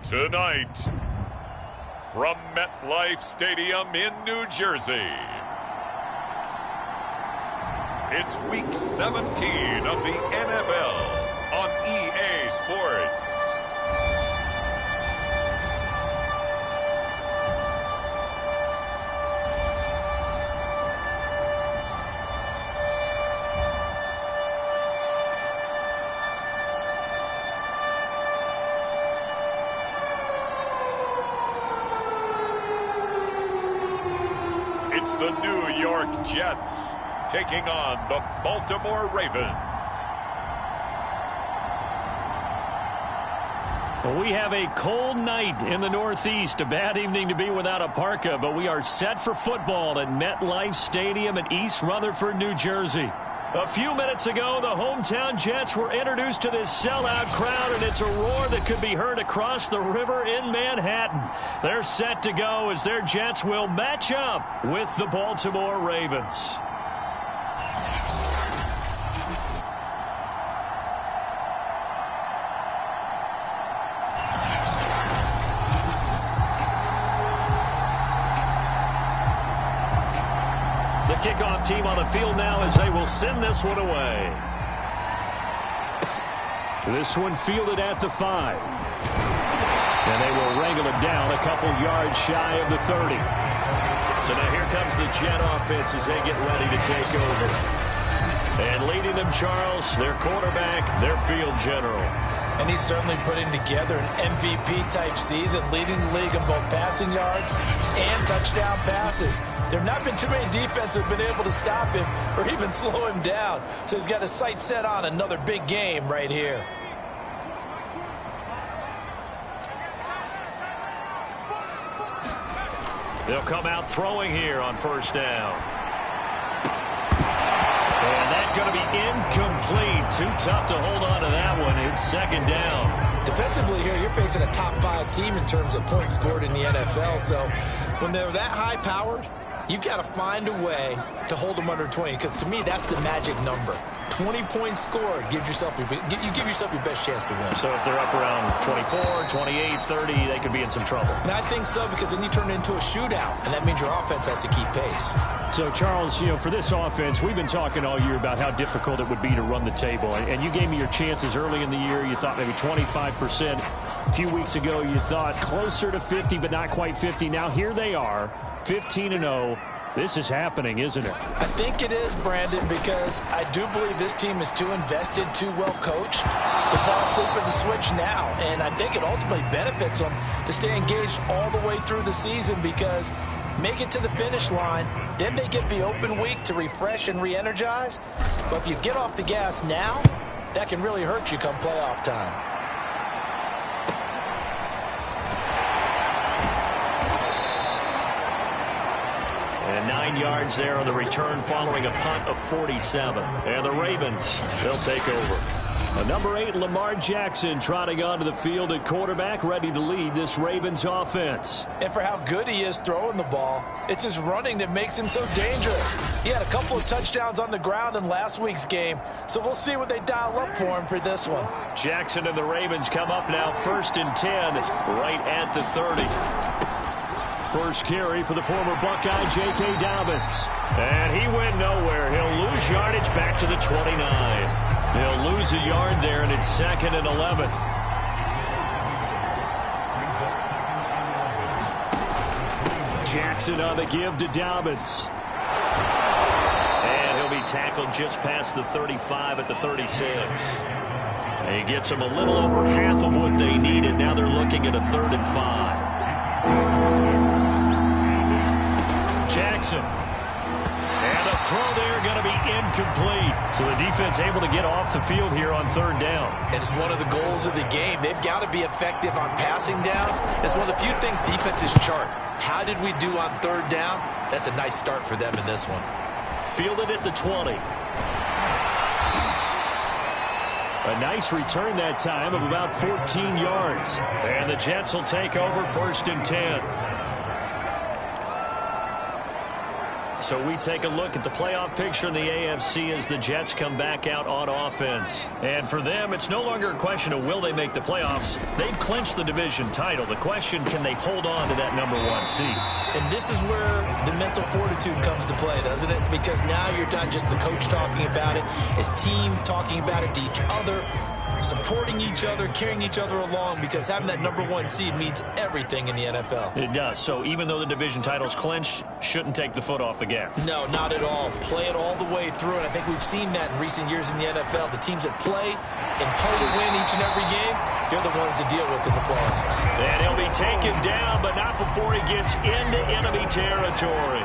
Tonight, from MetLife Stadium in New Jersey, it's Week 17 of the NFL on EA Sports. It's the New York Jets taking on the Baltimore Ravens. Well, we have a cold night in the Northeast. A bad evening to be without a parka, but we are set for football at MetLife Stadium in East Rutherford, New Jersey. A few minutes ago, the hometown Jets were introduced to this sellout crowd, and it's a roar that could be heard across the river in Manhattan. They're set to go as their Jets will match up with the Baltimore Ravens. Kickoff team on the field now as they will send this one away. This one fielded at the 5. And they will wrangle it down a couple yards shy of the 30. So now here comes the Jet offense as they get ready to take over. And leading them, Charles, their quarterback, their field general. And he's certainly putting together an MVP-type season, leading the league in both passing yards and touchdown passes. There have not been too many defenses that have been able to stop him or even slow him down. So he's got his sights set on another big game right here. They'll come out throwing here on first down. And that's going to be incomplete. Too tough to hold on to that one. It's second down. Defensively here, you're facing a top 5 team in terms of points scored in the NFL. So when they're that high-powered, you've got to find a way to hold them under 20, because to me, that's the magic number. 20 points scored, you give yourself your best chance to win. So if they're up around 24, 28, 30, they could be in some trouble. And I think so, because then you turn it into a shootout, and that means your offense has to keep pace. So, Charles, for this offense, we've been talking all year about how difficult it would be to run the table. And you gave me your chances early in the year. You thought maybe 25%. A few weeks ago, you thought closer to 50, but not quite 50. Now, here they are, 15-0. This is happening, isn't it? I think it is, Brandon, because I do believe this team is too invested, too well coached to fall asleep at the switch now. And I think it ultimately benefits them to stay engaged all the way through the season, because make it to the finish line, then they get the open week to refresh and re-energize. But if you get off the gas now, that can really hurt you come playoff time. And 9 yards there on the return following a punt of 47. And the Ravens, they'll take over. Number 8, Lamar Jackson, trotting onto the field at quarterback, ready to lead this Ravens offense. And for how good he is throwing the ball, it's his running that makes him so dangerous. He had a couple of touchdowns on the ground in last week's game, so we'll see what they dial up for him for this one. Jackson and the Ravens come up now 1st and 10, right at the 30. First carry for the former Buckeye, J.K. Dobbins. And he went nowhere. He'll lose yardage back to the 29. He'll lose a yard there, and it's 2nd and 11. Jackson on the give to Dobbins. And he'll be tackled just past the 35 at the 36. And he gets them a little over half of what they needed. Now they're looking at a 3rd and 5. Jackson. And a throw there going to be incomplete. So the defense able to get off the field here on 3rd down. And it's one of the goals of the game. They've got to be effective on passing downs. It's one of the few things defenses chart. How did we do on 3rd down? That's a nice start for them in this one. Fielded at the 20. A nice return that time of about 14 yards. And the Jets will take over 1st and 10. So we take a look at the playoff picture in the AFC as the Jets come back out on offense. And for them, it's no longer a question of will they make the playoffs. They've clinched the division title. The question, can they hold on to that #1 seed? And this is where the mental fortitude comes to play, doesn't it? Because now you're not just the coach talking about it, it's team talking about it to each other, supporting each other, carrying each other along, because having that #1 seed means everything in the NFL. It does. So even though the division title's clinched, shouldn't take the foot off the gas. No, not at all. Play it all the way through, and I think we've seen that in recent years in the NFL. The teams that play to win each and every game, they're the ones to deal with in the playoffs. And he'll be taken down, but not before he gets into enemy territory.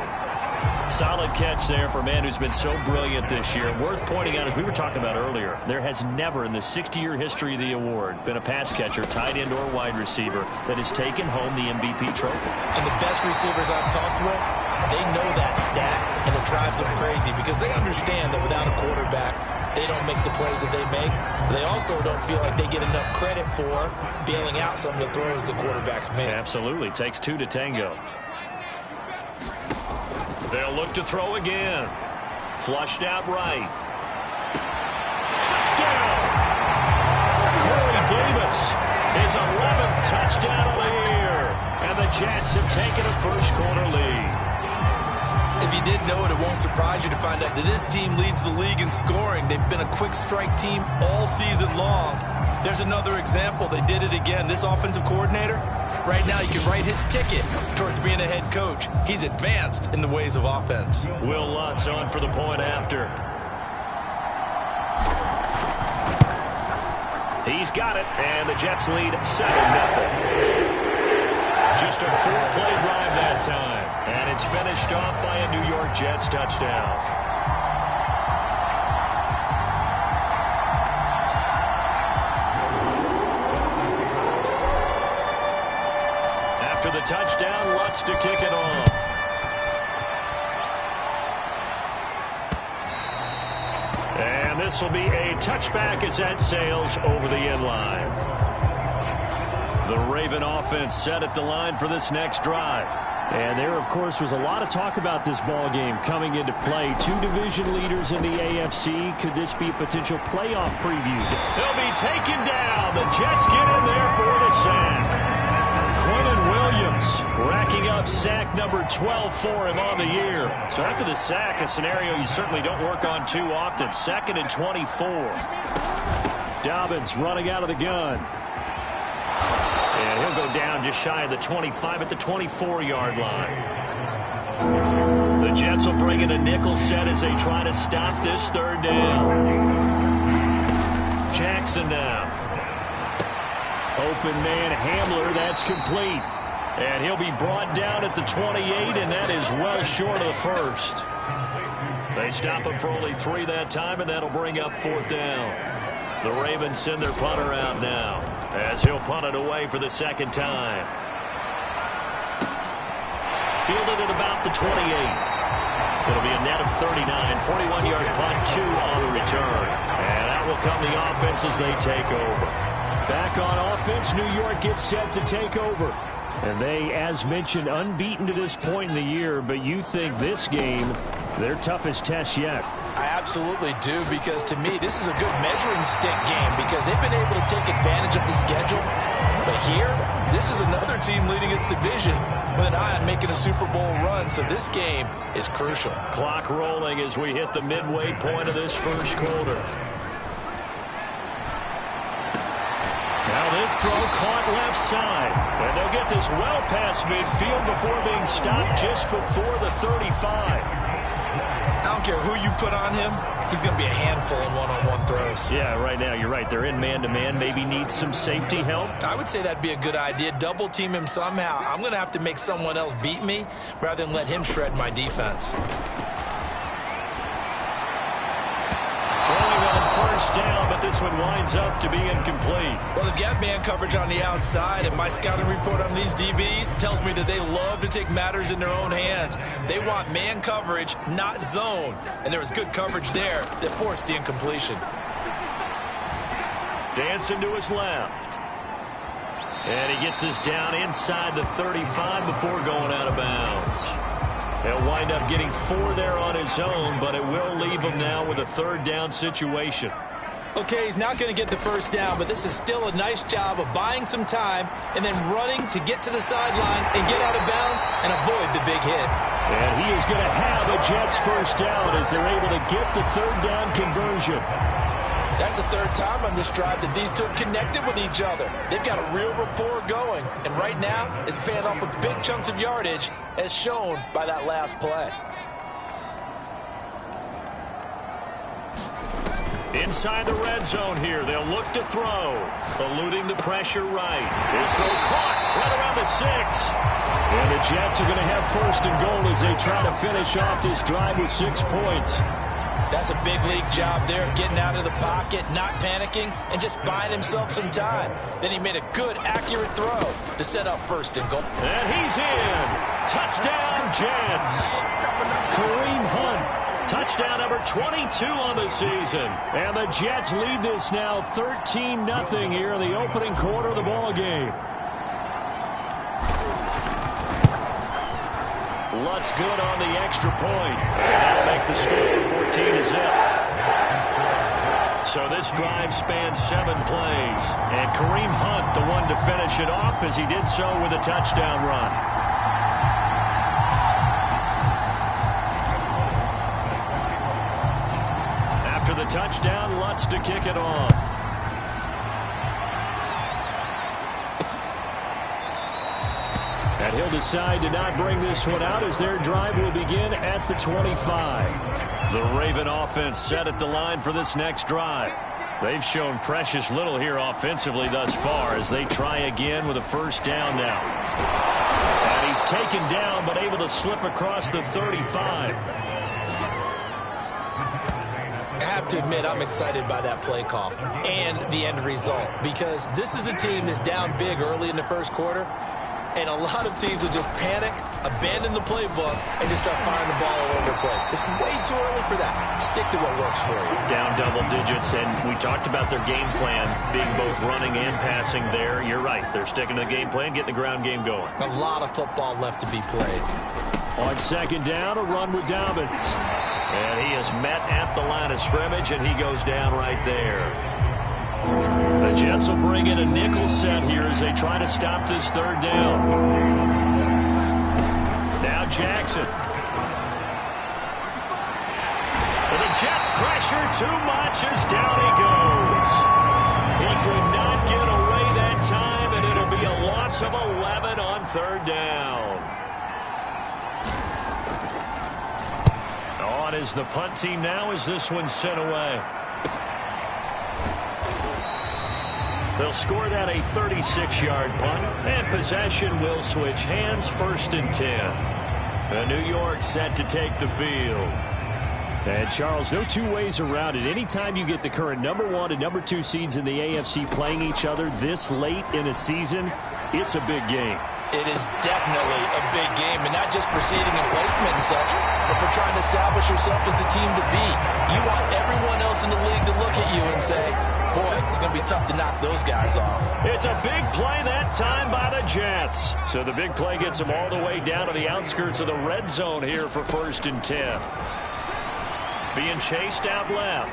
Solid catch there for a man who's been so brilliant this year. Worth pointing out, as we were talking about earlier, there has never in the 60-year history of the award been a pass catcher, tight end, or wide receiver that has taken home the MVP trophy. And the best receivers I've talked with, they know that stat, and it drives them crazy because they understand that without a quarterback, they don't make the plays that they make. They also don't feel like they get enough credit for bailing out some of the throws the quarterbacks make. Absolutely. Takes two to tango. They'll look to throw again. Flushed out right. Touchdown! Corey Davis, his 11th touchdown of the year. And the Jets have taken a first-quarter lead. If you didn't know it, it won't surprise you to find out that this team leads the league in scoring. They've been a quick strike team all season long. There's another example. They did it again. This offensive coordinator, right now, you can write his ticket towards being a head coach. He's advanced in the ways of offense. Will Lutz on for the point after. He's got it, and the Jets lead 7-0. Just a 4-play drive that time, and it's finished off by a New York Jets touchdown. After the touchdown, Lutz to kick it off. And this will be a touchback as that sails over the end line. The Raven offense set at the line for this next drive. And there, of course, was a lot of talk about this ball game coming into play. Two division leaders in the AFC. Could this be a potential playoff preview? He'll be taken down. The Jets get in there for the sack. Quentin Williams racking up sack number 12 for him on the year. So after the sack, a scenario you certainly don't work on too often. 2nd and 24. Dobbins running out of the gun. And he'll go down just shy of the 25 at the 24-yard line. The Jets will bring in a nickel set as they try to stop this third down. Jackson now. Open man Hamler, that's complete. And he'll be brought down at the 28, and that is well short of the first. They stop him for only 3 that time, and that'll bring up 4th down. The Ravens send their punter out now, as he'll punt it away for the 2nd time. Fielded at about the 28. It'll be a net of 39. 41-yard punt, 2 on the return. And out will come the offense as they take over. Back on offense, New York gets set to take over. And they, as mentioned, unbeaten to this point in the year, but you think this game, their toughest test yet. I absolutely do, because to me, this is a good measuring stick game because they've been able to take advantage of the schedule. But here, this is another team leading its division with an eye on making a Super Bowl run, so this game is crucial. Clock rolling as we hit the midway point of this first quarter. Now this throw caught left side. And they'll get this well past midfield before being stopped just before the 35. I don't care who you put on him, he's going to be a handful in one-on-one throws. Yeah, right now, you're right. They're in man-to-man. Maybe need some safety help. I would say that'd be a good idea. Double team him somehow. I'm going to have to make someone else beat me rather than let him shred my defense. Throwing on first down, but this one winds up to be incomplete. Well, they've got man coverage on the outside, and my scouting report on these DBs tells me that they love to take matters in their own hands. They want man coverage, not zone. And there was good coverage there that forced the incompletion. Dancing to his left. And he gets this down inside the 35 before going out of bounds. He'll wind up getting 4 there on his own, but it will leave him now with a third down situation. Okay, he's not going to get the first down, but this is still a nice job of buying some time and then running to get to the sideline and get out of bounds and avoid the big hit. And he is going to have a Jets first down as they're able to get the third down conversion. That's the third time on this drive that these two have connected with each other. They've got a real rapport going, and right now it's paying off with big chunks of yardage as shown by that last play. Inside the red zone here, they'll look to throw. Eluding the pressure right. This throw caught right around the 6. And the Jets are going to have first and goal as they try to finish off this drive with 6 points. That's a big league job there, getting out of the pocket, not panicking, and just buying himself some time. Then he made a good, accurate throw to set up first and goal. And he's in. Touchdown, Jets. Kareem Hunt. Touchdown number 22 on the season. And the Jets lead this now 13-0 here in the opening quarter of the ball game. Lutz good on the extra point. And that'll make the score 14-0. So this drive spans 7 plays. And Kareem Hunt, the one to finish it off, as he did so with a touchdown run. After the touchdown, Lutz to kick it off. And he'll decide to not bring this one out as their drive will begin at the 25. The Raven offense set at the line for this next drive. They've shown precious little here offensively thus far as they try again with a first down now. And he's taken down but able to slip across the 35. I have to admit, I'm excited by that play call and the end result because this is a team that's down big early in the first quarter, and a lot of teams will just panic, abandon the playbook, and just start firing the ball all over the place. It's way too early for that. Stick to what works for you. Down double digits, and we talked about their game plan being both running and passing there. You're right. They're sticking to the game plan, getting the ground game going. A lot of football left to be played. On second down, a run with Dobbins. And he is met at the line of scrimmage, and he goes down right there. The Jets will bring in a nickel set here as they try to stop this third down. Now Jackson. And the Jets pressure too much as down he goes. He could not get away that time, and it'll be a loss of 11 on third down. On is the punt team now as this one's sent away. They'll score that a 36-yard punt, and possession will switch hands, 1st and 10. New York set to take the field. And, Charles, no two ways around it. Anytime you get the current number 1 and number 2 seeds in the AFC playing each other this late in a season, it's a big game. It is definitely a big game, and not just for seeding and placement and such, but for trying to establish yourself as a team to beat. You want everyone else in the league to look at you and say, boy, it's going to be tough to knock those guys off. It's a big play that time by the Jets. So the big play gets them all the way down to the outskirts of the red zone here for 1st and 10. Being chased out left.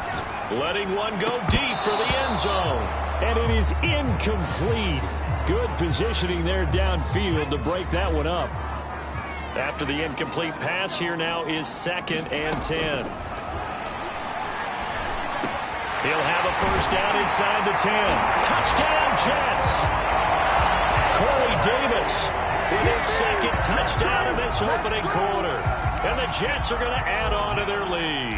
Letting one go deep for the end zone. And it is incomplete. Good positioning there downfield to break that one up. After the incomplete pass, here now is 2nd and 10. He'll have a first down inside the 10. Touchdown, Jets. Corey Davis with his 2nd touchdown in this opening quarter. And the Jets are going to add on to their lead.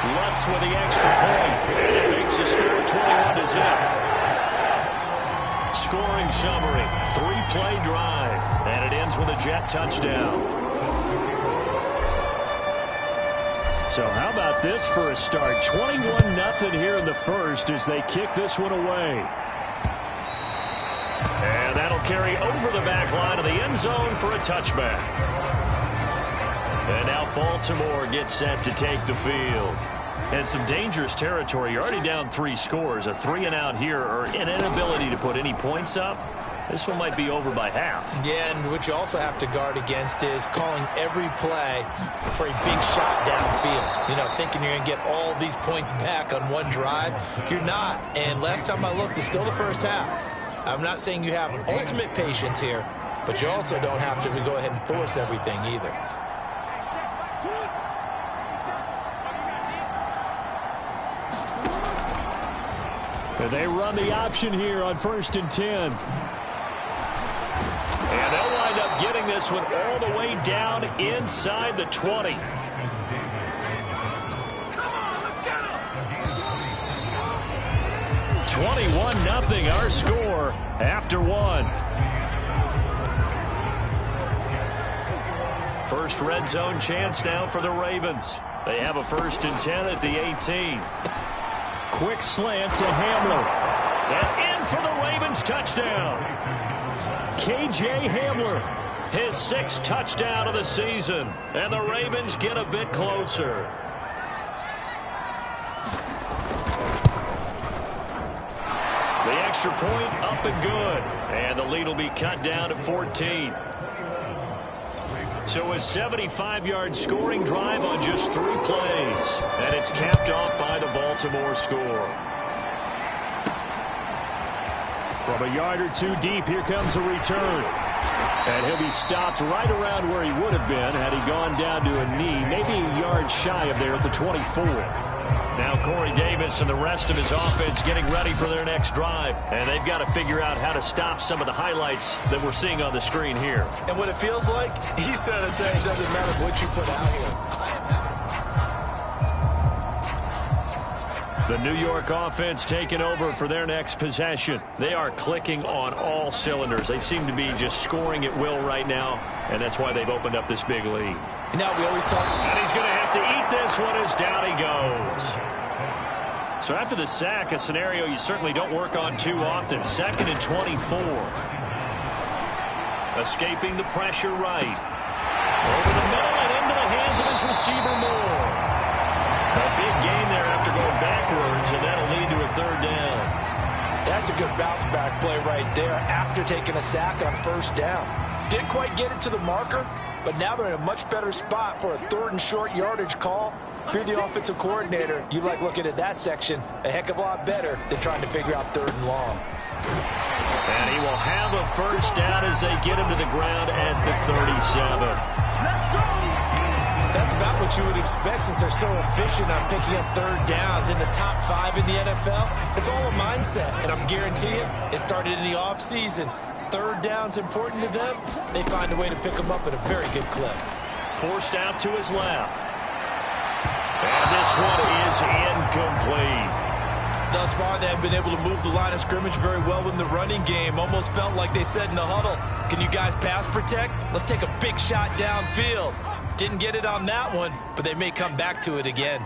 Lutz with the extra point. And it makes the score 21-0. Scoring summary, 3-play drive. And it ends with a Jet touchdown. So how about this for a start? 21-0 here in the first as they kick this one away. And that'll carry over the back line of the end zone for a touchback. And now Baltimore gets set to take the field. And some dangerous territory. You're already down 3 scores. A 3-and-out here or an inability to put any points up. this one might be over by half. Yeah, and what you also have to guard against is calling every play for a big shot downfield. You know, thinking you're going to get all these points back on one drive. You're not. And last time I looked, it's still the first half. I'm not saying you have ultimate patience here, but you also don't have to go ahead and force everything either. And they run the option here on 1st and 10. And they'll wind up getting this one all the way down inside the 20. (21-0) our score after one. First red zone chance now for the Ravens. They have a 1st and 10 at the 18. Quick slant to Hamler. And in for the Ravens touchdown. K.J. Hamler. His 6th touchdown of the season. And the Ravens get a bit closer. The extra point up and good. And the lead will be cut down to 14. So a 75-yard scoring drive on just 3 plays. And it's capped off by the Baltimore score. From a yard or two deep, here comes a return. And he'll be stopped right around where he would have been had he gone down to a knee, maybe a yard shy of there at the 24. Now Corey Davis and the rest of his offense getting ready for their next drive. And they've got to figure out how to stop some of the highlights that we're seeing on the screen here. And what it feels like, he said it doesn't matter what you put out here. The New York offense taking over for their next possession. They are clicking on all cylinders. They seem to be just scoring at will right now, and that's why they've opened up this big lead. And now we always talk. And he's going to have to eat this one as down he goes. So after the sack, a scenario you certainly don't work on too often. 2nd and 24. Escaping the pressure right. Over the middle and into the hands of his receiver Moore. A big gain there after going backwards, and that'll lead to a 3rd down. That's a good bounce-back play right there after taking a sack on 1st down. Didn't quite get it to the marker, but now they're in a much better spot for a 3rd and short yardage call. If you're the offensive coordinator, you like looking at that section a heck of a lot better than trying to figure out 3rd and long. And he will have a 1st down as they get him to the ground at the 37. That's about what you would expect since they're so efficient on picking up 3rd downs in the top 5 in the NFL. It's all a mindset, and I'm guaranteeing you, it started in the offseason. 3rd down's important to them. They find a way to pick them up at a very good clip. Forced out to his left. And this one is incomplete. Thus far, they have been able to move the line of scrimmage very well in the running game. Almost felt like they said in the huddle, can you guys pass protect? Let's take a big shot downfield. Didn't get it on that one, but they may come back to it again.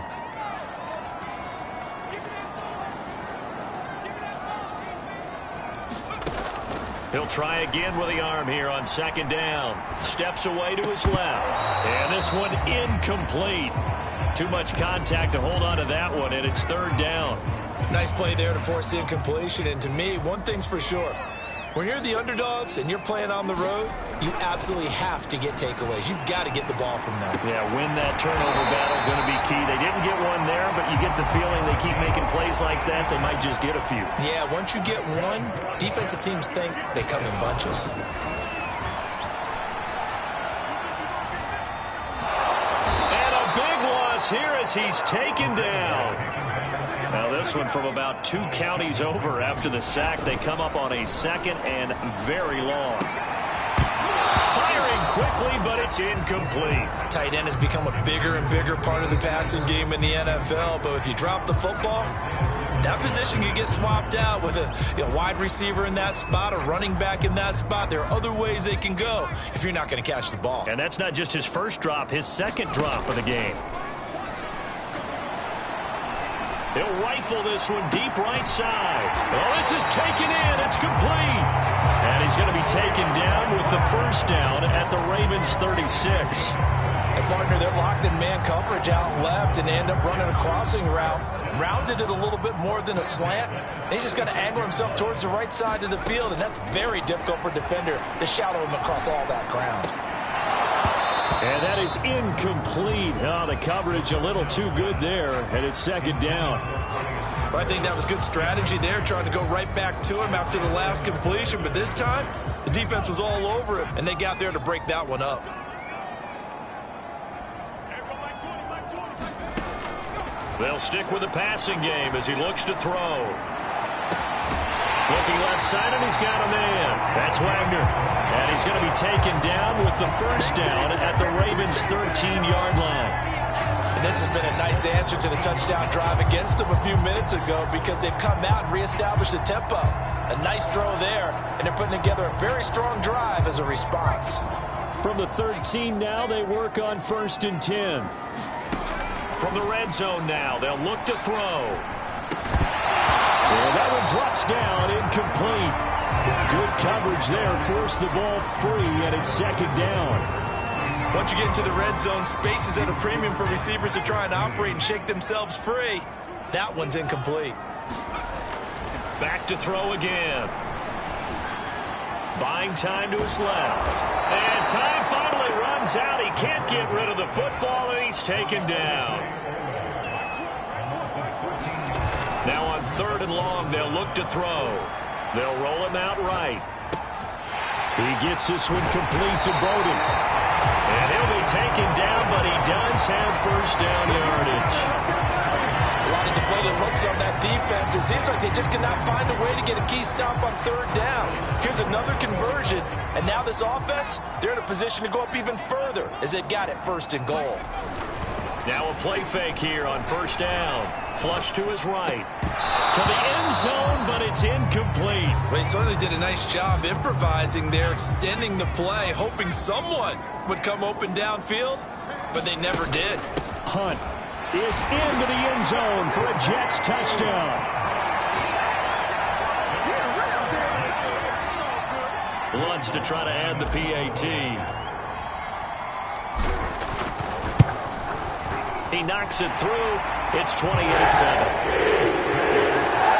He'll try again with the arm here on 2nd down. Steps away to his left. And this one incomplete. Too much contact to hold on to that one, and it's 3rd down. Nice play there to force the incompletion. And to me, one thing's for sure. When you're the underdogs and you're playing on the road, you absolutely have to get takeaways. You've got to get the ball from them. Yeah, win that turnover battle, going to be key. They didn't get one there, but you get the feeling they keep making plays like that, they might just get a few. Yeah, once you get one, defensive teams think they come in bunches. And a big loss here as he's taken down. Now this one from about 2 counties over after the sack. They come up on a 2nd and very long. Firing quickly, but it's incomplete. Tight end has become a bigger and bigger part of the passing game in the NFL, but if you drop the football, that position can get swapped out with a wide receiver in that spot, a running back in that spot. There are other ways they can go if you're not going to catch the ball. And that's not just his 1st drop, his 2nd drop of the game. He'll rifle this one deep right side. Oh, this is taken in. It's complete. And he's going to be taken down with the 1st down at the Ravens 36. And partner, they're locked in man coverage out left and end up running a crossing route. Rounded it a little bit more than a slant. And he's just going to angle himself towards the right side of the field, and that's very difficult for a defender to shadow him across all that ground. And that is incomplete. Oh, the coverage a little too good there, and it's second down. I think that was good strategy there, trying to go right back to him after the last completion. But this time, the defense was all over him, and they got there to break that one up. They'll stick with the passing game as he looks to throw. Looking left side, and he's got a man. That's Wagner. And he's going to be taken down with the first down at the Ravens' 13-yard line. And this has been a nice answer to the touchdown drive against them a few minutes ago, because they've come out and reestablished the tempo. A nice throw there, and they're putting together a very strong drive as a response. From the 13 now, they work on 1st and 10. From the red zone now, they'll look to throw. And that one drops down, incomplete. Good coverage there, forced the ball free, and it's second down. Once you get into the red zone, space is at a premium for receivers to try and operate and shake themselves free. That one's incomplete. Back to throw again. Buying time to his left. And time finally runs out. He can't get rid of the football, and he's taken down. Now on 3rd and long, they'll look to throw. They'll roll him out right. He gets this one complete to Bowden. And he'll be taken down, but he does have first down yardage. A lot of deflated looks on that defense. It seems like they just cannot find a way to get a key stop on 3rd down. Here's another conversion, and now this offense, they're in a position to go up even further as they've got it 1st and goal. Now a play fake here on 1st down. Flush to his right. To the end zone, but it's incomplete. Well, he certainly did a nice job improvising there, extending the play, hoping someone would come open downfield, but they never did. Hunt is into the end zone for a Jets touchdown. Lutz to try to add the PAT. He knocks it through. It's 28-7.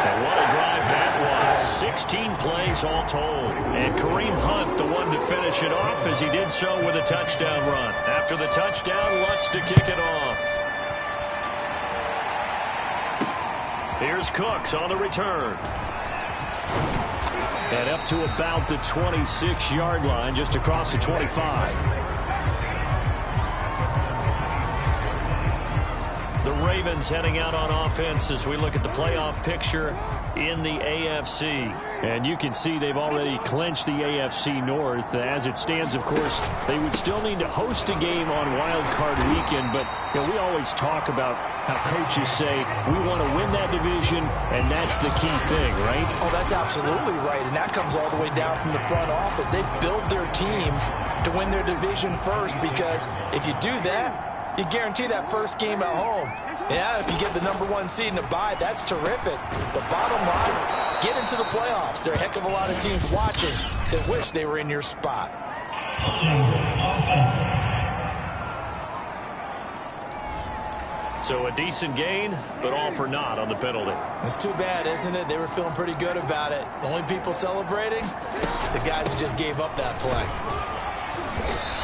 And what a drive that was. 16 plays all told. And Kareem Hunt, the one to finish it off, as he did so with a touchdown run. After the touchdown, Lutz to kick it off. Here's Cooks on the return. And up to about the 26-yard line, just across the 25. The Ravens heading out on offense as we look at the playoff picture in the AFC. And you can see they've already clinched the AFC North. As it stands, of course, they would still need to host a game on Wild Card Weekend. But we always talk about how coaches say, we want to win that division, and that's the key thing, right? Oh, that's absolutely right. And that comes all the way down from the front office. They build their teams to win their division first, because if you do that, you guarantee that first game at home. Yeah, if you get the #1 seed in a bye, that's terrific. The bottom line, get into the playoffs. There are a heck of a lot of teams watching that wish they were in your spot. So a decent gain, but all for naught on the penalty. It's too bad, isn't it? They were feeling pretty good about it. The only people celebrating, the guys who just gave up that play.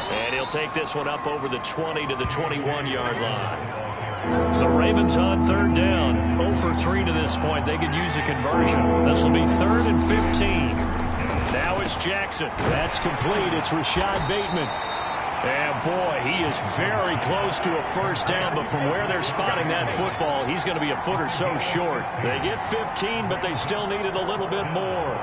And he'll take this one up over the 20 to the 21-yard line. The Ravens on 3rd down. 0 for 3 to this point. They could use a conversion. This will be 3rd and 15. Now it's Jackson. That's complete. It's Rashad Bateman. And boy, he is very close to a first down, but from where they're spotting that football, he's going to be a foot or so short. They get 15, but they still needed a little bit more.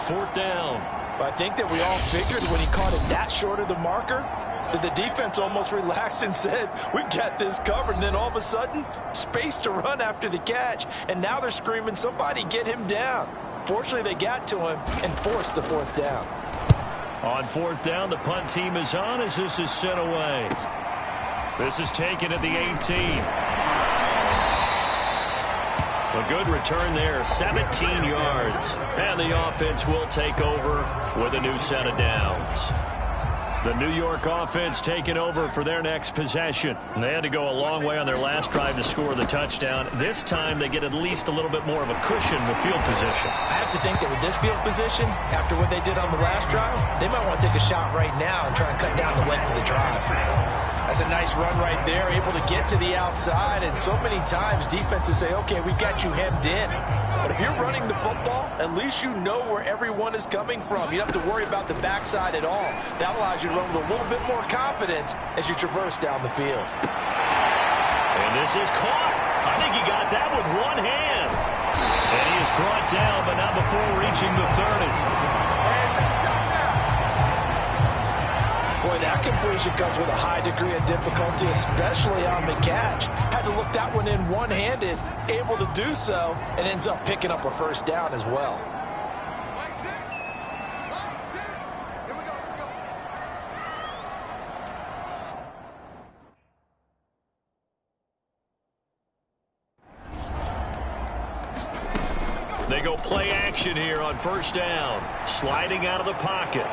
4th down. I think that we all figured when he caught it that short of the marker that the defense almost relaxed and said, we've got this covered. And then all of a sudden, space to run after the catch. And now they're screaming, somebody get him down. Fortunately, they got to him and forced the 4th down. On 4th down, the punt team is on as this is sent away. This is taken at the 18. A good return there, 17 yards. And the offense will take over with a new set of downs. The New York offense taking over for their next possession. They had to go a long way on their last drive to score the touchdown. This time they get at least a little bit more of a cushion with field position. I have to think that with this field position, after what they did on the last drive, they might want to take a shot right now and try and cut down the length of the drive. That's a nice run right there, able to get to the outside. And so many times defenses say, okay, we got you hemmed in. But if you're running the football, at least you know where everyone is coming from. You don't have to worry about the backside at all. That allows you to run with a little bit more confidence as you traverse down the field. And this is caught. I think he got that with one hand. And he is brought down, but not before reaching the 30. Boy, that completion comes with a high degree of difficulty, especially on the catch. Had to look that one in one-handed, able to do so, and ends up picking up a first down as well. They go play action here on first down. Sliding out of the pocket.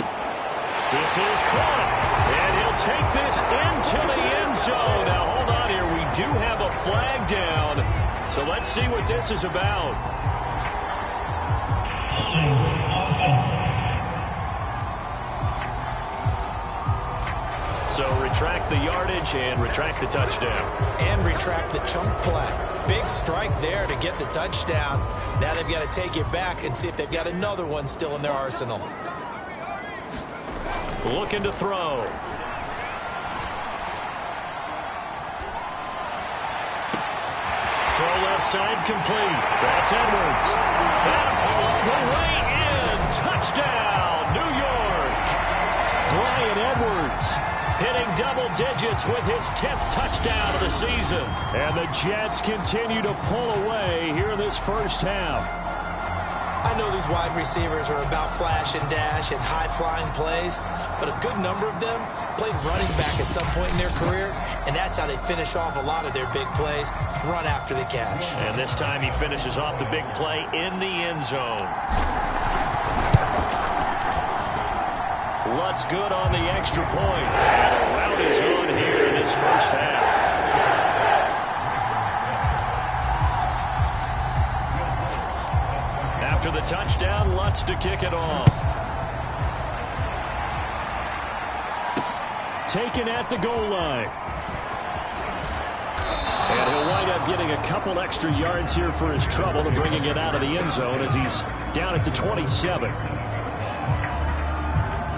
This is caught, and he'll take this into the end zone. Now, hold on here. We do have a flag down, so let's see what this is about. So retract the yardage and retract the touchdown. And retract the chunk play. Big strike there to get the touchdown. Now they've got to take it back and see if they've got another one still in their arsenal. Looking to throw. Throw left side complete. That's Edwards. And all the way in. Touchdown, New York. Bryan Edwards hitting double digits with his 10th touchdown of the season. And the Jets continue to pull away here in this first half. I know these wide receivers are about flash and dash and high-flying plays, but a good number of them played running back at some point in their career, and that's how they finish off a lot of their big plays, run after the catch. And this time he finishes off the big play in the end zone. Lutz good on the extra point, and a rout is on here in this first half. After the touchdown, Lutz to kick it off. Taken at the goal line. And he'll wind up getting a couple extra yards here for his trouble and bringing it out of the end zone as he's down at the 27.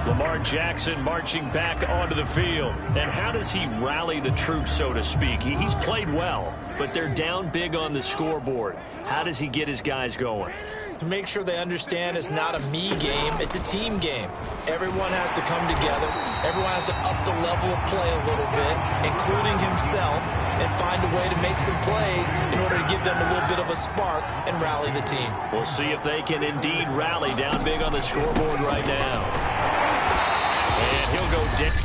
Lamar Jackson marching back onto the field. And how does he rally the troops, so to speak? He's played well, but they're down big on the scoreboard. How does he get his guys going? To make sure they understand it's not a me game, it's a team game. Everyone has to come together. Everyone has to up the level of play a little bit, including himself, and find a way to make some plays in order to give them a little bit of a spark and rally the team. We'll see if they can indeed rally down big on the scoreboard right now. And he'll go down.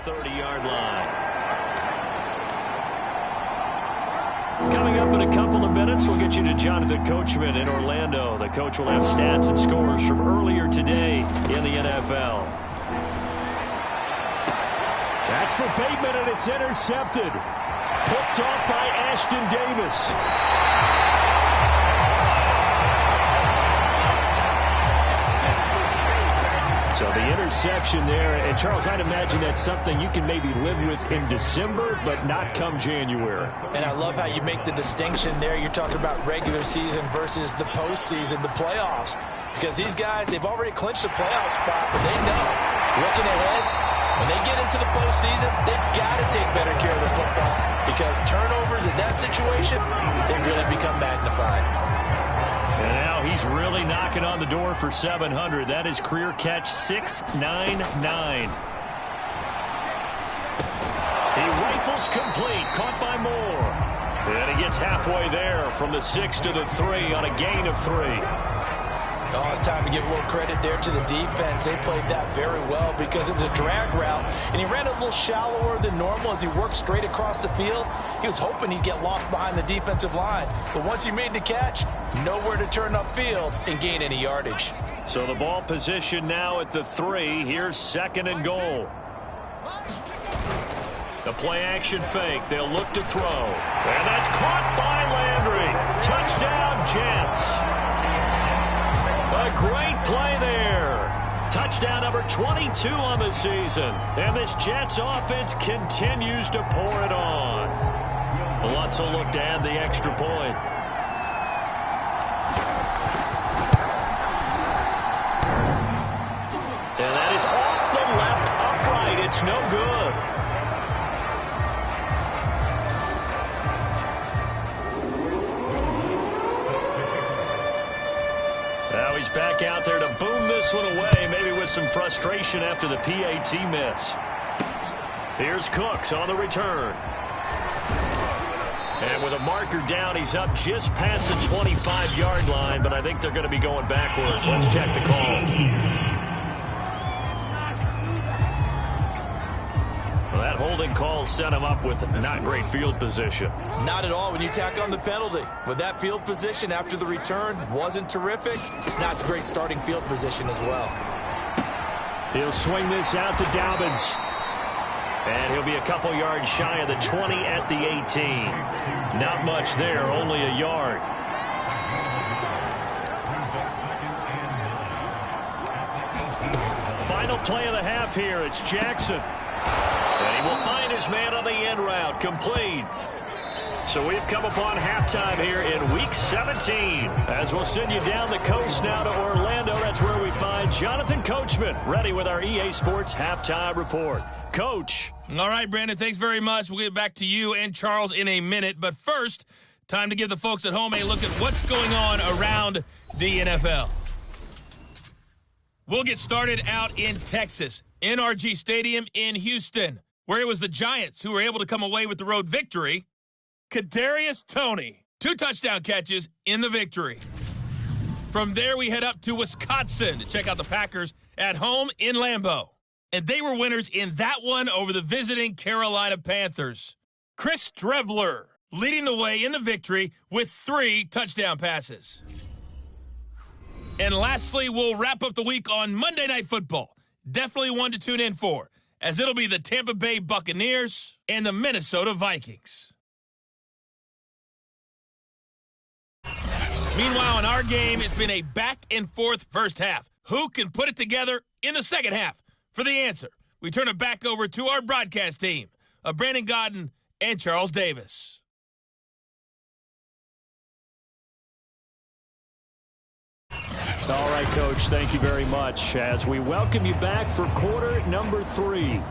30-yard line. Coming up in a couple of minutes, we'll get you to Jonathan Coachman in Orlando. The coach will have stats and scores from earlier today in the NFL. That's for Bateman, and it's intercepted. Picked off by Ashton Davis. So the interception there, and Charles, I'd imagine that's something you can maybe live with in December, but not come January. And I love how you make the distinction there. You're talking about regular season versus the postseason, the playoffs. Because these guys, they've already clinched a playoff spot, but they know, looking ahead, when they get into the postseason, they've got to take better care of the football. Because turnovers in that situation, they really become magnified. And now he's really knocking on the door for 700. That is career catch 699. He rifles complete, caught by Moore. And he gets halfway there from the 6 to the 3 on a gain of 3. Oh, it's time to give a little credit there to the defense. They played that very well because it was a drag route, and he ran a little shallower than normal as he worked straight across the field. He was hoping he'd get lost behind the defensive line, but once he made the catch, nowhere to turn upfield and gain any yardage. So the ball position now at the 3. Here's 2nd and goal. The play action fake. They'll look to throw. And that's caught by Landry. Touchdown, Jets. A great play there. Touchdown number 22 on the season. And this Jets offense continues to pour it on. Lutz will look to add the extra point. And that is off the left upright. It's no good. Now he's back out there to boom this one away, maybe with some frustration after the PAT miss. Here's Cooks on the return. And with a marker down, he's up just past the 25-yard line, but I think they're going to be going backwards. Let's check the call. Well, that holding call set him up with not great field position. Not at all when you tack on the penalty. With that field position after the return wasn't terrific, it's not a great starting field position as well. He'll swing this out to Dobbins. And he'll be a couple yards shy of the 20 at the 18. Not much there, only a yard. Final play of the half here. It's Jackson. And he will find his man on the end route, complete. So we've come upon halftime here in Week 17. As we'll send you down the coast now to Orlando, that's where we find Jonathan Coachman, ready with our EA Sports Halftime Report. Coach. All right, Brandon, thanks very much. We'll get back to you and Charles in a minute. But first, time to give the folks at home a look at what's going on around the NFL. We'll get started out in Texas, NRG Stadium in Houston, where it was the Giants who were able to come away with the road victory. Kadarius Toney, 2 touchdown catches in the victory. From there, we head up to Wisconsin to check out the Packers at home in Lambeau. And they were winners in that one over the visiting Carolina Panthers. Chris Streveler leading the way in the victory with 3 touchdown passes. And lastly, we'll wrap up the week on Monday Night Football. Definitely one to tune in for, as it'll be the Tampa Bay Buccaneers and the Minnesota Vikings. Meanwhile, in our game, it's been a back-and-forth first half. Who can put it together in the second half? For the answer, we turn it back over to our broadcast team of Brandon Godden and Charles Davis. All right, Coach, thank you very much as we welcome you back for quarter number 3.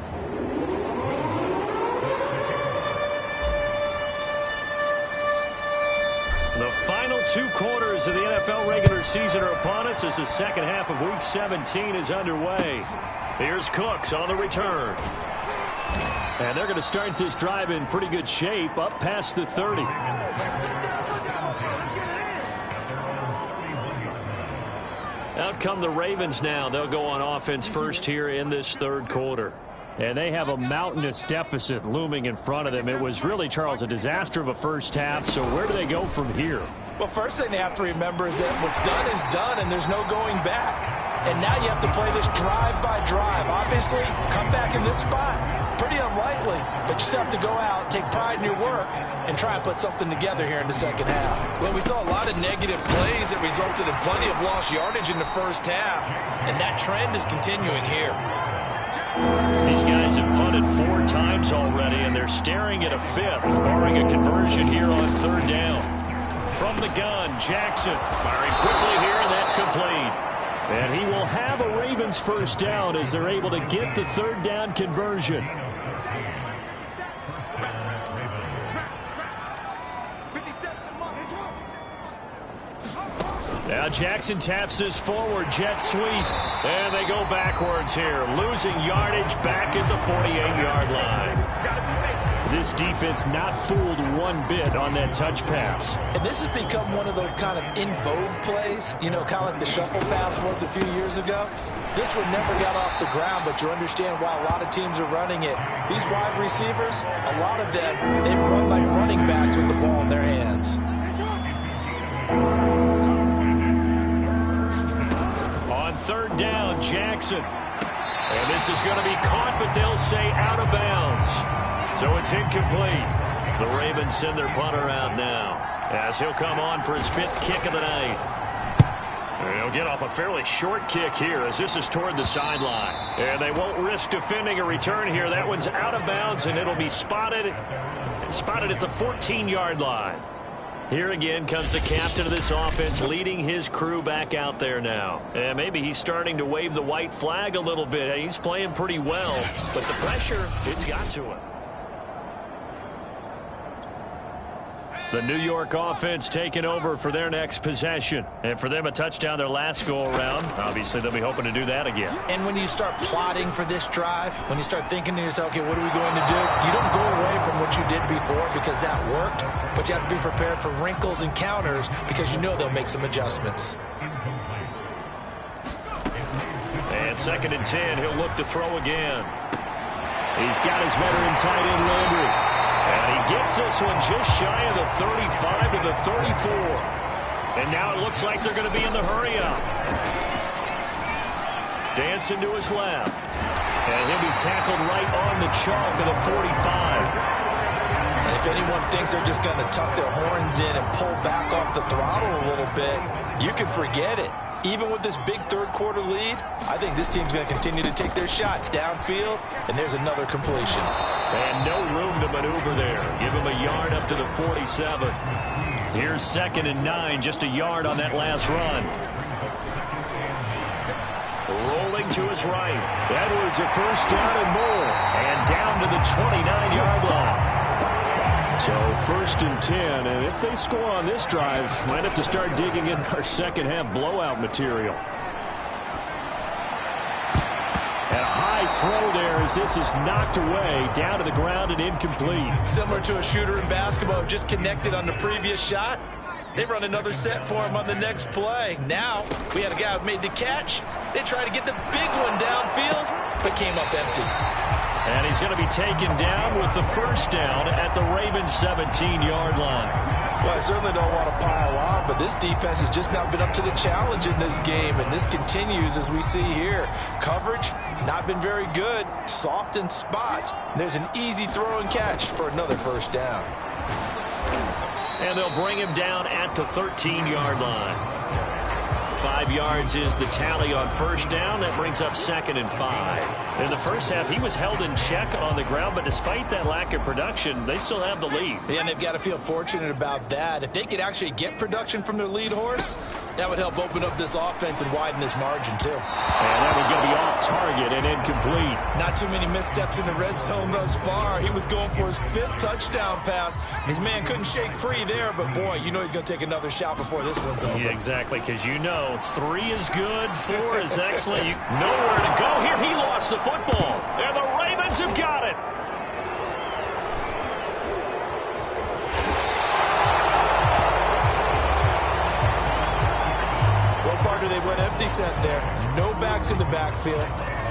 The final 2 quarters of the NFL regular season are upon us as the second half of Week 17 is underway. Here's Cooks on the return. And they're going to start this drive in pretty good shape, up past the 30. Out come the Ravens now. They'll go on offense first here in this third quarter. And they have a mountainous deficit looming in front of them. It was really, Charles, a disaster of a first half. So where do they go from here? Well, first thing they have to remember is that what's done is done, and there's no going back. And now you have to play this drive by drive. Obviously, come back in this spot, pretty unlikely. But you just have to go out, take pride in your work, and try and put something together here in the second half. Well, we saw a lot of negative plays that resulted in plenty of lost yardage in the first half, and that trend is continuing here. These guys have punted 4 times already, and they're staring at a 5th, barring a conversion here on 3rd down. From the gun, Jackson firing quickly here, and that's complete. And he will have a Ravens first down as they're able to get the 3rd down conversion. Now Jackson taps this forward, jet sweep, and they go backwards here, losing yardage back at the 48-yard line. This defense not fooled one bit on that touch pass. And this has become one of those kind of in vogue plays, you know, kind of like the shuffle pass was a few years ago. This one never got off the ground, but you understand why a lot of teams are running it. These wide receivers, a lot of them, they run like running backs with the ball in their hands. On 3rd down, Jackson. And this is going to be caught, but they'll say out of bounds. So it's incomplete. The Ravens send their punter out now as he'll come on for his 5th kick of the night. And he'll get off a fairly short kick here as this is toward the sideline. And they won't risk defending a return here. That one's out of bounds, and it'll be spotted at the 14-yard line. Here again comes the captain of this offense leading his crew back out there now. And maybe he's starting to wave the white flag a little bit. He's playing pretty well, but the pressure, it's got to him. The New York offense taking over for their next possession. And for them, a touchdown their last go-around. Obviously, they'll be hoping to do that again. And when you start plotting for this drive, when you start thinking to yourself, okay, what are we going to do? You don't go away from what you did before because that worked, but you have to be prepared for wrinkles and counters because you know they'll make some adjustments. And 2nd and 10, he'll look to throw again. He's got his veteran tight end Landry. And he gets this one just shy of the 35 to the 34. And now it looks like they're going to be in the hurry-up. Dancing to his left. And he'll be tackled right on the chalk of the 45. And if anyone thinks they're just going to tuck their horns in and pull back off the throttle a little bit, you can forget it. Even with this big 3rd quarter lead, I think this team's going to continue to take their shots downfield, and there's another completion. And no room to maneuver there. Give him a yard up to the 47. Here's 2nd and 9, just a yard on that last run. Rolling to his right. Edwards a first down and more. And down to the 29-yard line. So 1st and 10, and if they score on this drive, might have to start digging in our second half blowout material. And a high throw there as this is knocked away, down to the ground and incomplete. Similar to a shooter in basketball who just connected on the previous shot. They run another set for him on the next play. Now, we had a guy who made the catch. They tried to get the big one downfield, but came up empty. And he's going to be taken down with the first down at the Ravens 17-yard line. Well, I certainly don't want to pile on, but this defense has just not been up to the challenge in this game, and this continues as we see here. Coverage, not been very good, soft in spots. There's an easy throw and catch for another first down. And they'll bring him down at the 13-yard line. 5 yards is the tally on first down. That brings up 2nd and 5. In the first half, he was held in check on the ground, but despite that lack of production, they still have the lead. Yeah, and they've got to feel fortunate about that. If they could actually get production from their lead horse, that would help open up this offense and widen this margin, too. And that one's going to be off target and incomplete. Not too many missteps in the red zone thus far. He was going for his 5th touchdown pass. His man couldn't shake free there, but boy, you know he's going to take another shot before this one's over. Yeah, exactly, because you know 3 is good, 4 is excellent. Nowhere to go here. He lost the football, and the Ravens have got it. What part do they went empty set there? No backs in the backfield.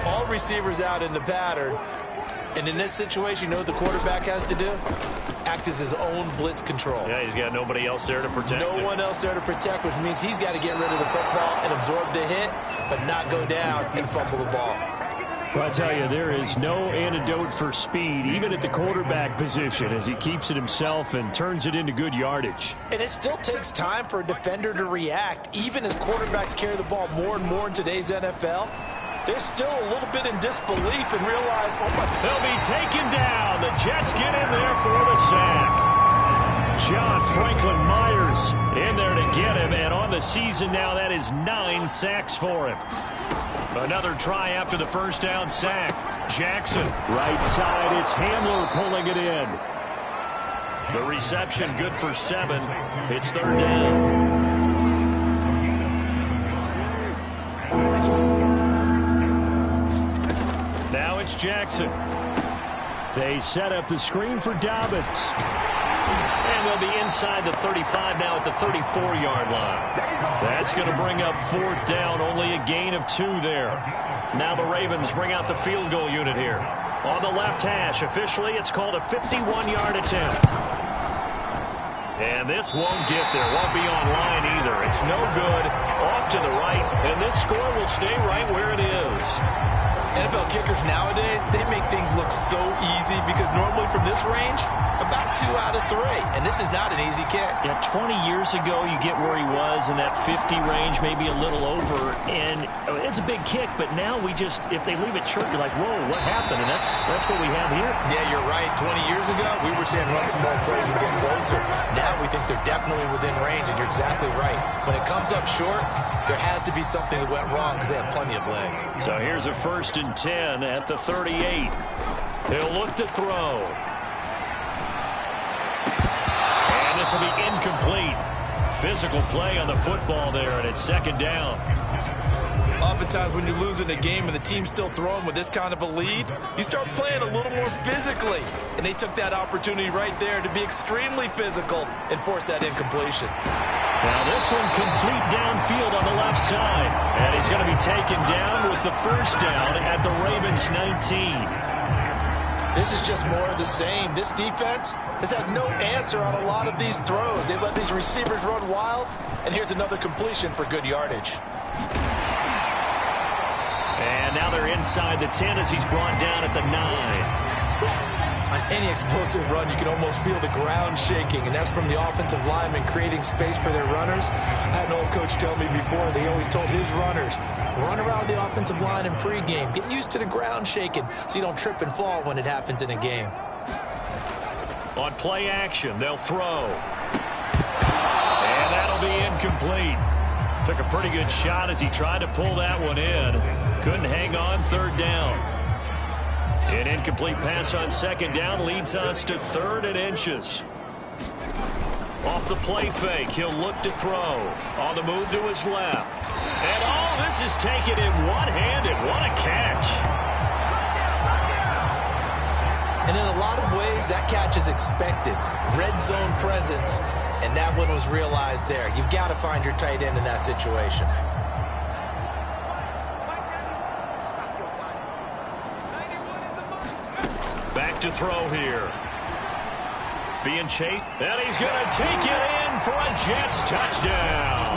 All receivers out in the pattern. And in this situation, you know what the quarterback has to do? Act as his own blitz control. Yeah, he's got nobody else there to protect him. No one else there to protect, which means he's got to get rid of the football and absorb the hit, but not go down and fumble the ball. Well, I tell you, there is no antidote for speed, even at the quarterback position, as he keeps it himself and turns it into good yardage. And it still takes time for a defender to react, even as quarterbacks carry the ball more and more in today's NFL. They're still a little bit in disbelief and realize, oh my, they'll be taken down. The Jets get in there for the sack. John Franklin Myers in there to get him, and on the season now, that is 9 sacks for him. Another try after the first down sack. Jackson, right side, it's Handler pulling it in. The reception good for 7. It's 3rd down. Now it's Jackson. They set up the screen for Dobbins. And they'll be inside the 35 now at the 34-yard line. That's going to bring up 4th down, only a gain of 2 there. Now the Ravens bring out the field goal unit here. On the left hash, officially it's called a 51-yard attempt. And this won't get there, won't be on line either. It's no good, off to the right, and this score will stay right where it is. NFL kickers nowadays, they make things look so easy because normally from this range, about 2 out of 3. And this is not an easy kick. Yeah, 20 years ago, you get where he was in that 50 range, maybe a little over. And it's a big kick, but now we just, if they leave it short, you're like, whoa, what happened? And that's what we have here. Yeah, you're right. 20 years ago, we were saying run some more plays and get closer. Now we think they're definitely within range, and you're exactly right. When it comes up short, there has to be something that went wrong because they have plenty of leg. So here's a 1st and 10 at the 38. He'll look to throw. And this will be incomplete. Physical play on the football there, and it's 2nd down. Oftentimes when you're losing a game and the team's still throwing with this kind of a lead, you start playing a little more physically. And they took that opportunity right there to be extremely physical and force that incompletion. Now this one complete downfield on the left side. And he's going to be taken down with the 1st down at the Ravens 19. This is just more of the same. This defense has had no answer on a lot of these throws. They let these receivers run wild, and here's another completion for good yardage. And now they're inside the 10 as he's brought down at the 9. On any explosive run, you can almost feel the ground shaking, and that's from the offensive linemen creating space for their runners. I had an old coach tell me before, they always told his runners, run around the offensive line in pregame. Get used to the ground shaking so you don't trip and fall when it happens in a game. On play action, they'll throw. And that'll be incomplete. Took a pretty good shot as he tried to pull that one in. Couldn't hang on, 3rd down. An incomplete pass on 2nd down leads us to 3rd and inches. Off the play fake, he'll look to throw. On the move to his left. And all this is taken in one-handed. What a catch. And in a lot of ways, that catch is expected. Red zone presence, and that one was realized there. You've got to find your tight end in that situation. Back to throw here. Being chased, and he's going to take it in for a Jets touchdown.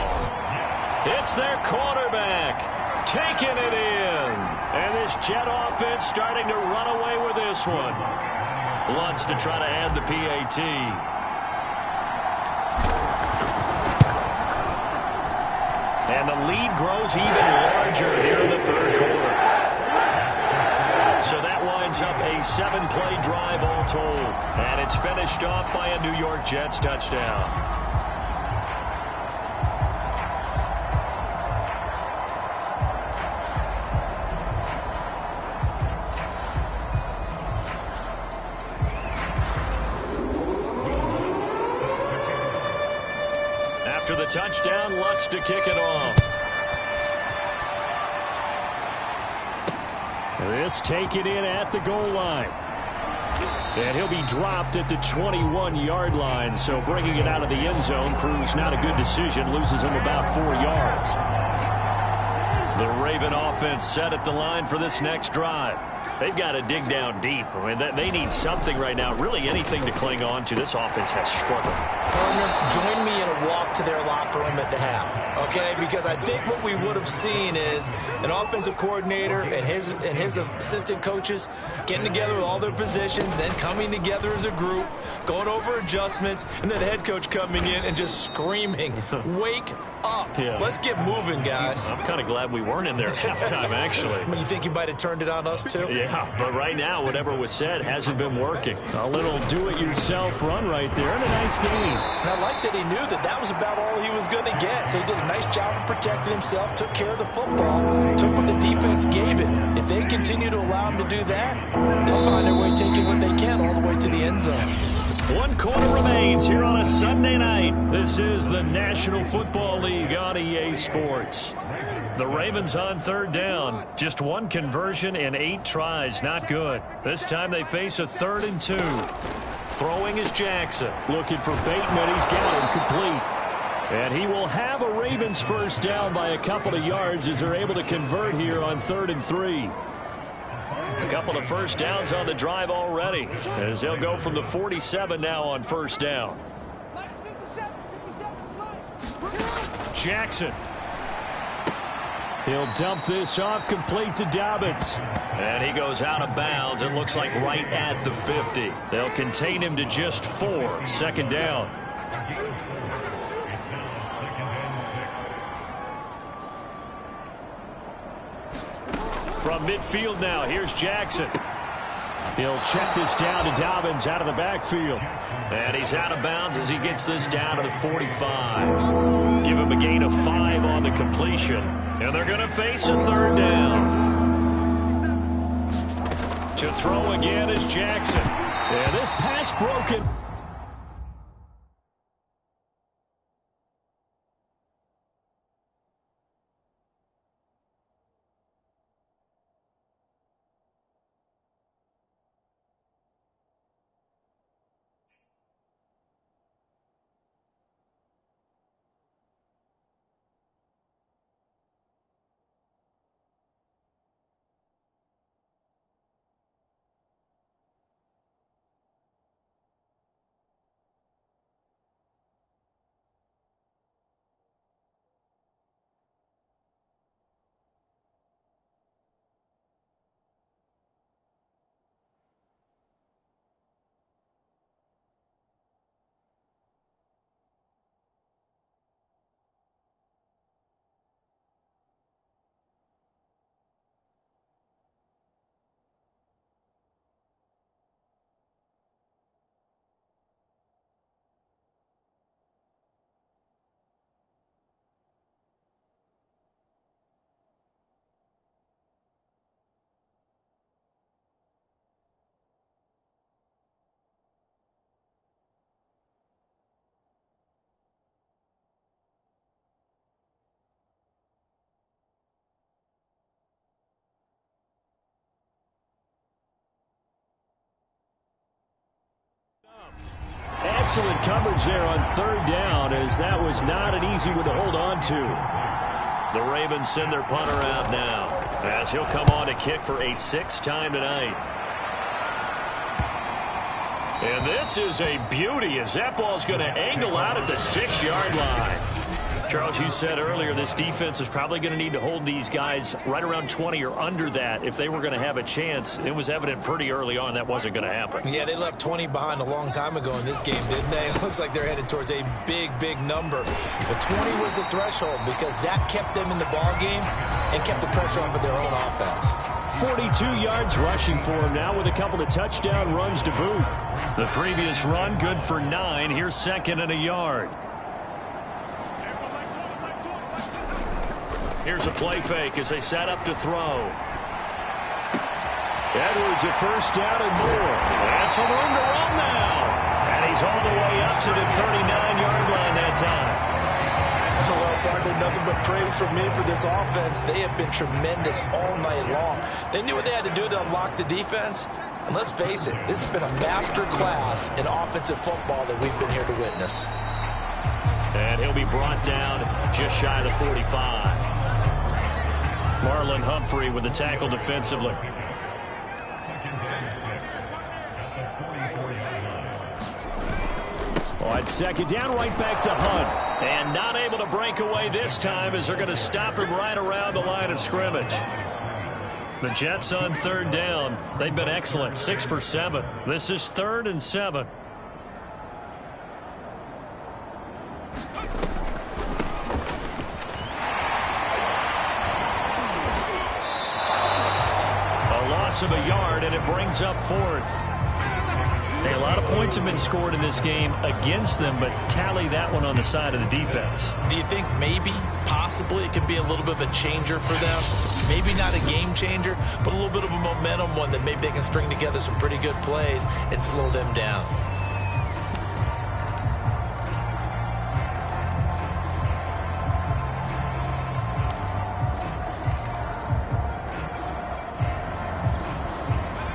It's their quarterback taking it in. And this Jet offense starting to run away with this one. Lutz to try to add the PAT. And the lead grows even larger here in the 3rd quarter. So that winds up a 7-play drive all told. And it's finished off by a New York Jets touchdown. After the touchdown, Lutz to kick it off. This taken in at the goal line. And he'll be dropped at the 21-yard line, so bringing it out of the end zone proves not a good decision, loses him about 4 yards. The Raven offense set at the line for this next drive. They've got to dig down deep. I mean, they need something right now, really anything to cling on to. This offense has struggled. Herman, join me in a walk to their locker room at the half, okay? Because I think what we would have seen is an offensive coordinator and his assistant coaches getting together with all their positions, then coming together as a group, going over adjustments, and then the head coach coming in and just screaming, wake up. Yeah. Let's get moving, guys. I'm kind of glad we weren't in there at halftime, actually. I mean, you think you might have turned it on us, too? Yeah, but right now, whatever was said hasn't been working. A little do-it-yourself run right there, and a nice game. And I like that he knew that was about all he was going to get. So he did a nice job of protecting himself, took care of the football, took what the defense gave him. If they continue to allow him to do that, they'll find their way taking what they can all the way to the end zone. One quarter remains here on a Sunday night. This is the National Football League on EA Sports. The Ravens on third down. Just one conversion in 8 tries. Not good. This time they face a 3rd and 2. Throwing is Jackson. Looking for Bateman. He's got him complete. And he will have a Ravens first down by a couple of yards as they're able to convert here on 3rd and 3. A couple of first downs on the drive already as they'll go from the 47 now on first down. Jackson. He'll dump this off complete to Dobbins. And he goes out of bounds. It looks like right at the 50. They'll contain him to just 4. Second down. From midfield now, here's Jackson. He'll check this down to Dobbins out of the backfield. And he's out of bounds as he gets this down to the 45. Give him a gain of 5 on the completion. And they're going to face a 3rd down. To throw again is Jackson. And this pass broken. Excellent coverage there on 3rd down, as that was not an easy one to hold on to. The Ravens send their punter out now as he'll come on to kick for a 6th time tonight. And this is a beauty as that ball's going to angle out at the 6-yard line. Charles, you said earlier this defense is probably going to need to hold these guys right around 20 or under that if they were going to have a chance. It was evident pretty early on that wasn't going to happen. Yeah, they left 20 behind a long time ago in this game, didn't they? It looks like they're headed towards a big, big number. But 20 was the threshold because that kept them in the ball game and kept the pressure off of their own offense. 42 yards rushing for him now with a couple of touchdown runs to boot. The previous run good for 9. Here's 2nd and a yard. Here's a play fake as they set up to throw. Edwards a first down and more. That's some room to run now. And he's all the way up to the 39-yard line that time. Well, partner, nothing but praise from me for this offense. They have been tremendous all night long. They knew what they had to do to unlock the defense. And let's face it, this has been a master class in offensive football that we've been here to witness. And he'll be brought down just shy of the 45. Marlon Humphrey with the tackle defensively. On second down, right back to Hunt. And not able to break away this time as they're going to stop him right around the line of scrimmage. The Jets on third down. They've been excellent, 6 for 7. This is 3rd and 7. A loss of a yard, and it brings up 4th. Hey, a lot of points have been scored in this game against them, but tally that one on the side of the defense. Do you think maybe, possibly, it could be a little bit of a changer for them? Maybe not a game changer, but a little bit of a momentum one that maybe they can string together some pretty good plays and slow them down.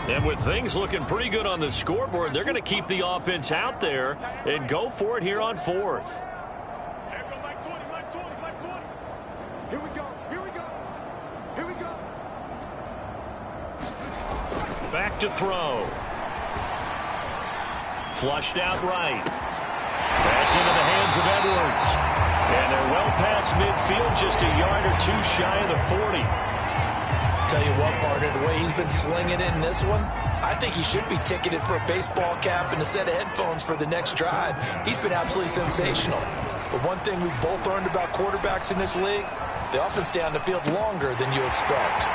And with things looking pretty good on the scoreboard, they're going to keep the offense out there and go for it here on 4th. Here we go. Here we go. Here we go. Back to throw. Flushed out right. That's into the hands of Edwards. And they're well past midfield, just a yard or two shy of the 40. Tell you what, partner, the way he's been slinging it in this one, I think he should be ticketed for a baseball cap and a set of headphones for the next drive. He's been absolutely sensational. But one thing we've both learned about quarterbacks in this league, they often stay on the field longer than you expect.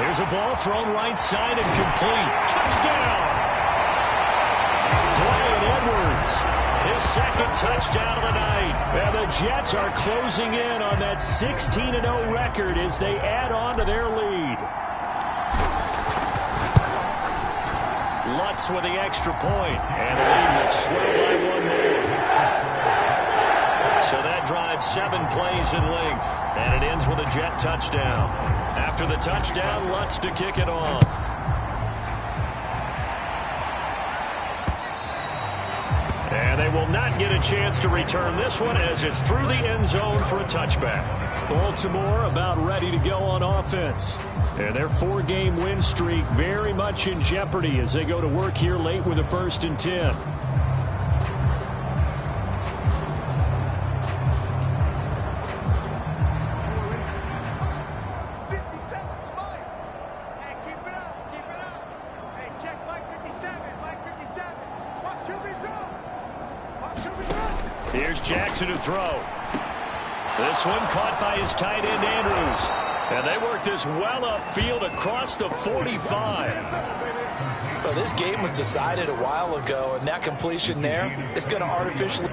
There's a ball thrown right side and complete. Touchdown! Bryan Edwards, his second touchdown of the night. And the Jets are closing in on that 16-0 record as they add on to their lead. Lutz with the extra point, and the lead will swell by 1 more. So that drives 7 plays in length, and it ends with a Jet touchdown. After the touchdown, Lutz to kick it off. And they will not get a chance to return this one as it's through the end zone for a touchback. Baltimore about ready to go on offense. And their 4-game win streak very much in jeopardy as they go to work here late with a 1st and 10. Here's Jackson to throw. This one caught by his tight end, Andrews. And they work this well upfield across the 45. Well, this game was decided a while ago, and that completion there is going to artificially...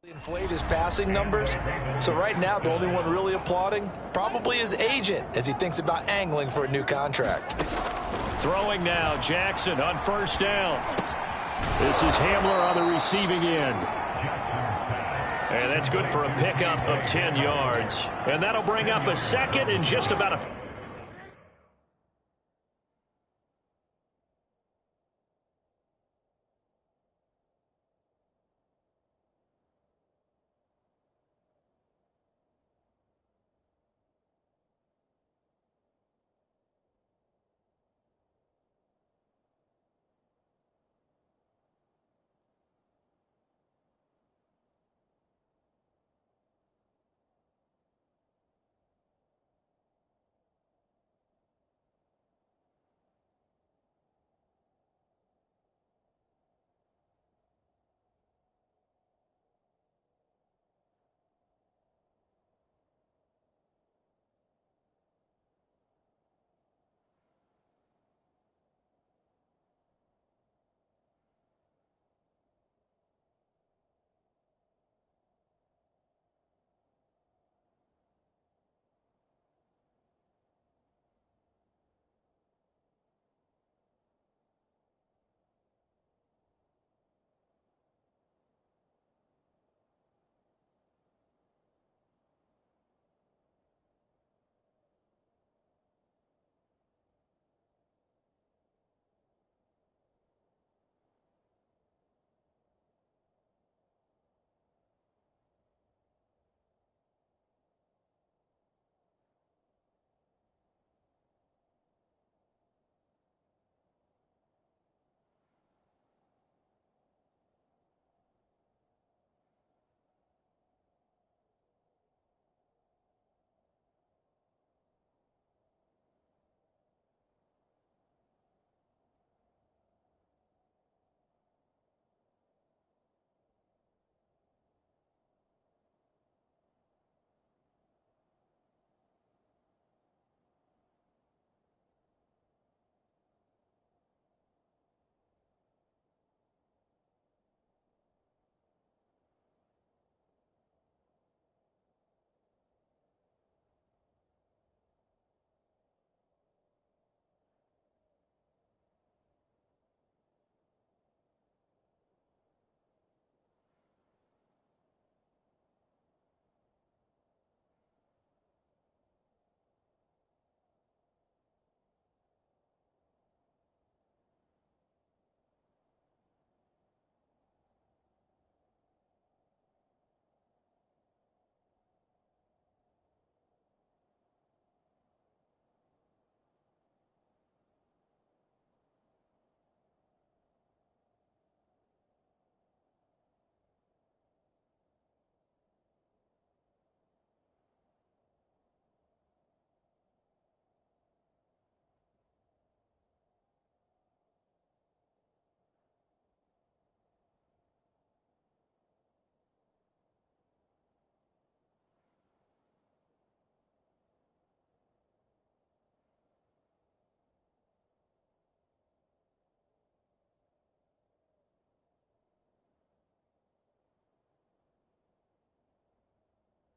Inflate his passing numbers. So right now, the only one really applauding probably his agent as he thinks about angling for a new contract. Throwing now, Jackson on first down. This is Hamler on the receiving end. And that's good for a pickup of 10 yards. And that'll bring up a second and just about a...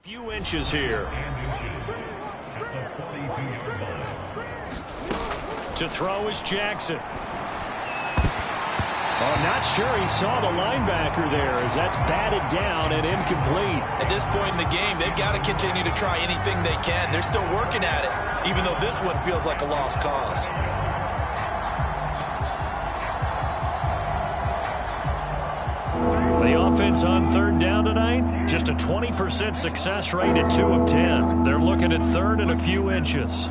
Few inches here. To throw is Jackson. Oh, not sure he saw the linebacker there as that's batted down and incomplete. At this point in the game, they've got to continue to try anything they can. They're still working at it, even though this one feels like a lost cause. The offense on third down tonight, just a 20% success rate at 2 of 10. They're looking at third and a few inches.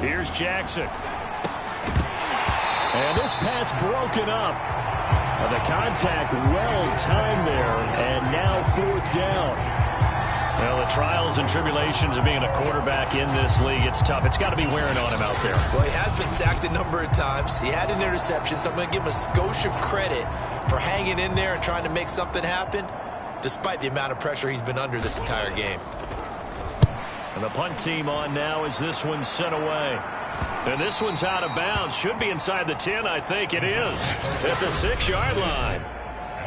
Here's Jackson. And this pass broken up. The contact well timed there, and now fourth down. Well, the trials and tribulations of being a quarterback in this league, it's tough. It's got to be wearing on him out there. Well, he has been sacked a number of times. He had an interception, so I'm going to give him a skosh of credit for hanging in there and trying to make something happen, despite the amount of pressure he's been under this entire game. And the punt team on now as this one's sent away. And this one's out of bounds. Should be inside the 10, I think it is. At the 6-yard line.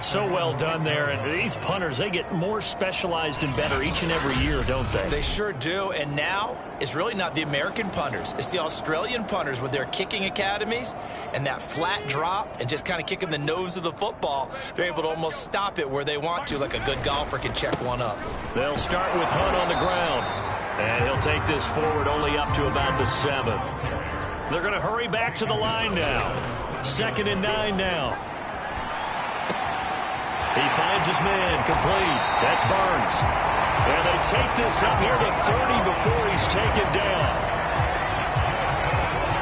So well done there. And these punters, they get more specialized and better each and every year, don't they? They sure do. And now it's really not the American punters. It's the Australian punters with their kicking academies and that flat drop and just kind of kicking the nose of the football. They're able to almost stop it where they want to, like a good golfer can check one up. They'll start with Hunt on the ground. And he'll take this forward only up to about the 7. They're going to hurry back to the line now. 2nd and 9 now. He finds his man, complete. That's Barnes. And they take this up near the 30 before he's taken down.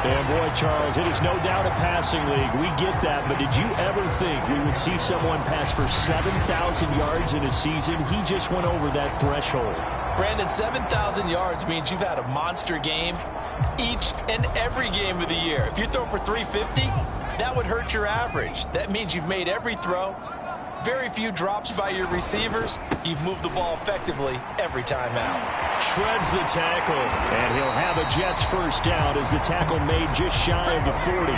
And boy, Charles, it is no doubt a passing league. We get that, but did you ever think we would see someone pass for 7,000 yards in a season? He just went over that threshold. Brandon, 7,000 yards means you've had a monster game each and every game of the year. If you throw for 350, that would hurt your average. That means you've made every throw. Very few drops by your receivers. You've moved the ball effectively every time out. Shreds the tackle, and he'll have a Jets first down as the tackle made just shy of the 40.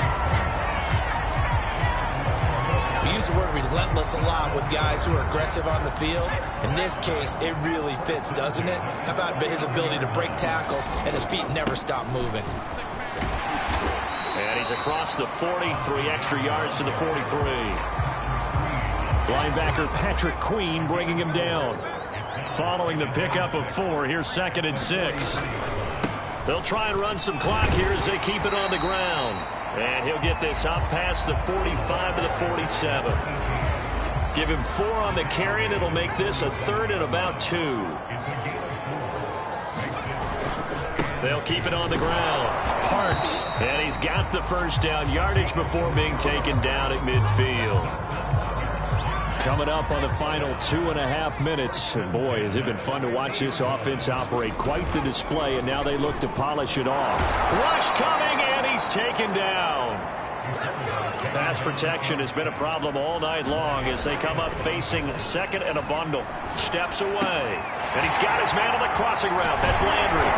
We use the word relentless a lot with guys who are aggressive on the field. In this case, it really fits, doesn't it? How about his ability to break tackles and his feet never stop moving? And he's across the 40, 3 extra yards to the 43. Linebacker Patrick Queen bringing him down. Following the pickup of 4, here's 2nd and 6. They'll try and run some clock here as they keep it on the ground. And he'll get this up past the 45 to the 47. Give him 4 on the carry, and it'll make this a 3rd and about 2. They'll keep it on the ground. Parks. And he's got the first down yardage before being taken down at midfield. Coming up on the final 2.5 minutes. And boy, has it been fun to watch this offense operate. Quite the display, and now they look to polish it off. Rush coming, and he's taken down. Pass protection has been a problem all night long as they come up facing 2nd and a bundle. Steps away. And he's got his man on the crossing route. That's Landry.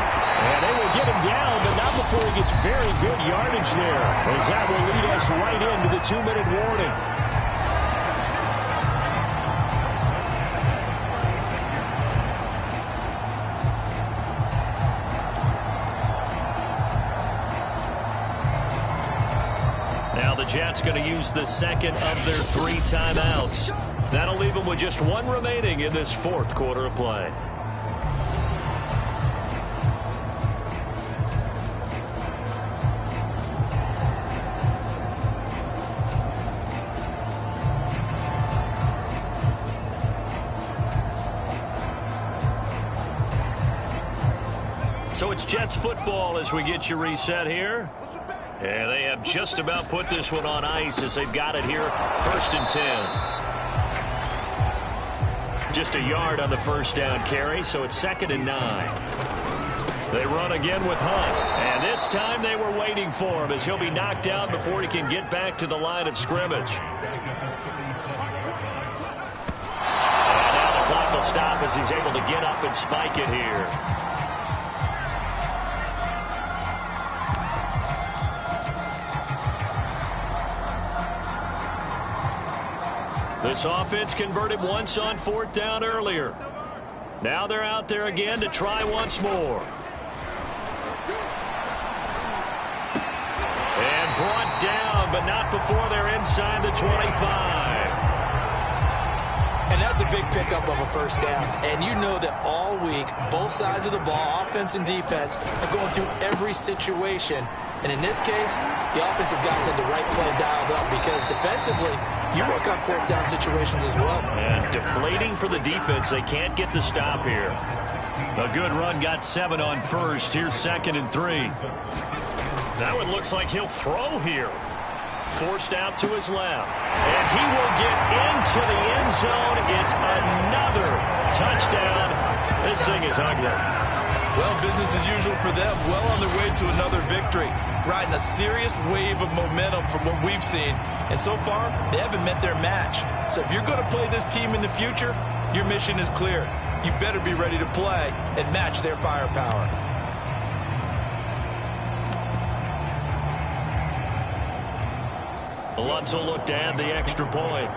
And they will get him down, but not before he gets very good yardage there, as that will lead us right into the 2-minute warning. Jets going to use the 2nd of their 3 timeouts. That'll leave them with just 1 remaining in this 4th quarter of play. So it's Jets football as we get you reset here. And they have just about put this one on ice as they've got it here. 1st and 10. Just a yard on the first down carry, so it's 2nd and 9. They run again with Hunt. And this time they were waiting for him as he'll be knocked down before he can get back to the line of scrimmage. And now the clock will stop as he's able to get up and spike it here. This offense converted once on 4th down earlier. Now they're out there again to try once more. And brought down, but not before they're inside the 25. And that's a big pickup of a first down. And you know that all week, both sides of the ball, offense and defense, are going through every situation. And in this case, the offensive guys had the right play dialed up because defensively, you work on 4th down situations as well. And deflating for the defense. They can't get the stop here. A good run got 7 on 1st. Here's 2nd and 3. That one looks like he'll throw here. Forced out to his left. And he will get into the end zone. It's another touchdown. This thing is ugly. Well, business as usual for them. Well on their way to another victory. Riding a serious wave of momentum from what we've seen. And so far, they haven't met their match. So if you're going to play this team in the future, your mission is clear. You better be ready to play and match their firepower. Lutz will look to add the extra point.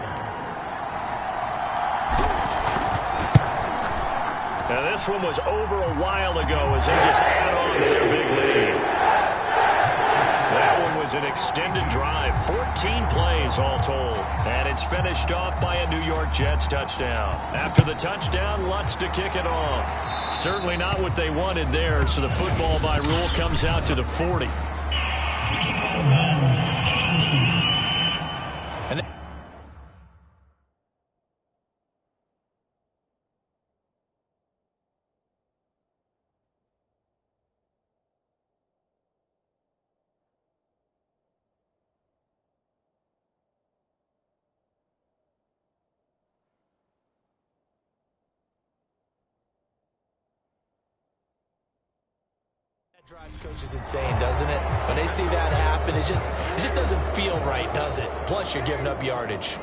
Now this one was over a while ago as they just add on to their big lead. That one was an extended drive, 14 plays all told. And it's finished off by a New York Jets touchdown. After the touchdown, Lutz to kick it off. Certainly not what they wanted there, so the football by rule comes out to the 40. Drives coaches insane, doesn't it? When they see that happen, it just doesn't feel right, does it? Plus, you're giving up yardage.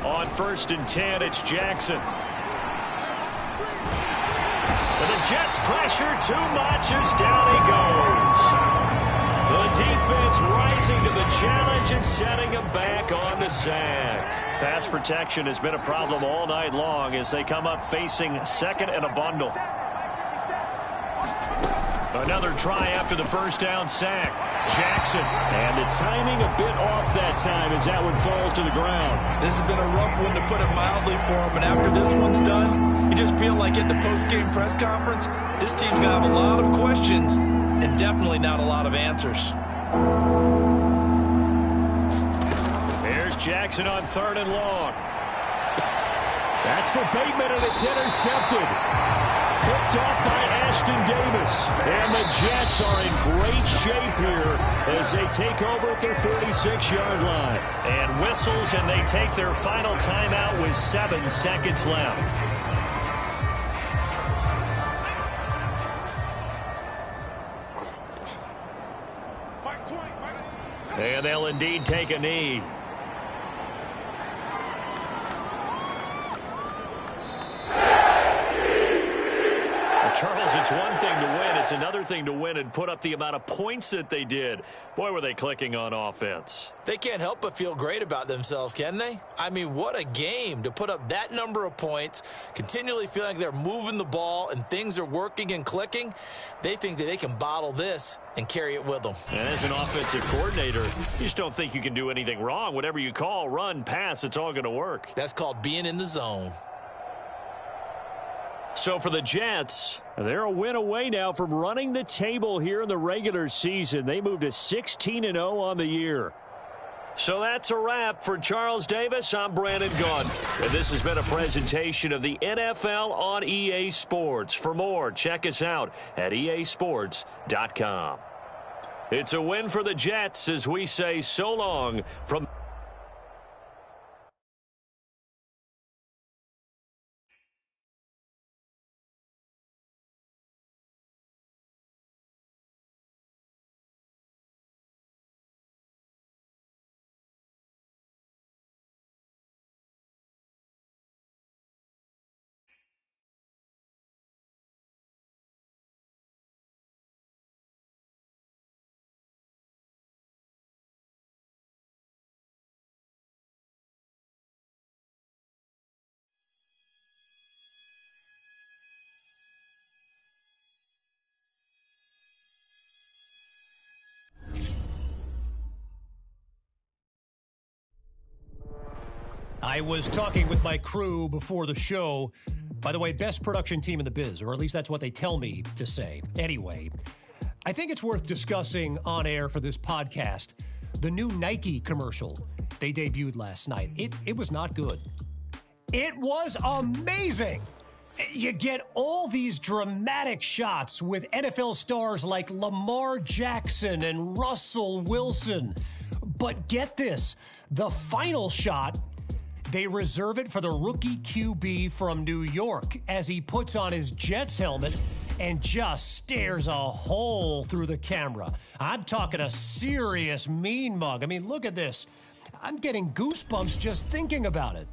On 1st and 10, it's Jackson. And the Jets pressure too much as down he goes. The defense rising to the challenge and setting him back on the sack. Pass protection has been a problem all night long as they come up facing second and a bundle. Another try after the first down sack. Jackson. And the timing a bit off that time as that one falls to the ground. This has been a rough one to put it mildly for him, and after this one's done, you just feel like at the post-game press conference, this team's going to have a lot of questions and definitely not a lot of answers. Jackson on 3rd and long. That's for Bateman, and it's intercepted. Picked off by Ashton Davis. And the Jets are in great shape here as they take over at their 46-yard line. And whistles, and they take their final timeout with 7 seconds left. And they'll indeed take a knee. Charles, it's one thing to win. It's another thing to win and put up the amount of points that they did. Boy, were they clicking on offense. They can't help but feel great about themselves, can they? I mean, what a game to put up that number of points, continually feeling like they're moving the ball and things are working and clicking. They think that they can bottle this and carry it with them. And as an offensive coordinator, you just don't think you can do anything wrong. Whatever you call, run, pass, it's all going to work. That's called being in the zone. So for the Jets, they're a win away now from running the table here in the regular season. They moved to 16-0 on the year. So that's a wrap. For Charles Davis, I'm Brandon Gunn. And this has been a presentation of the NFL on EA Sports. For more, check us out at easports.com. It's a win for the Jets as we say so long from... I was talking with my crew before the show. By the way, best production team in the biz, or at least that's what they tell me to say. Anyway, I think it's worth discussing on air for this podcast the new Nike commercial they debuted last night. It was not good. It was amazing. You get all these dramatic shots with NFL stars like Lamar Jackson and Russell Wilson. But get this, the final shot, they reserve it for the rookie QB from New York as he puts on his Jets helmet and just stares a hole through the camera. I'm talking a serious mean mug. I mean, look at this. I'm getting goosebumps just thinking about it.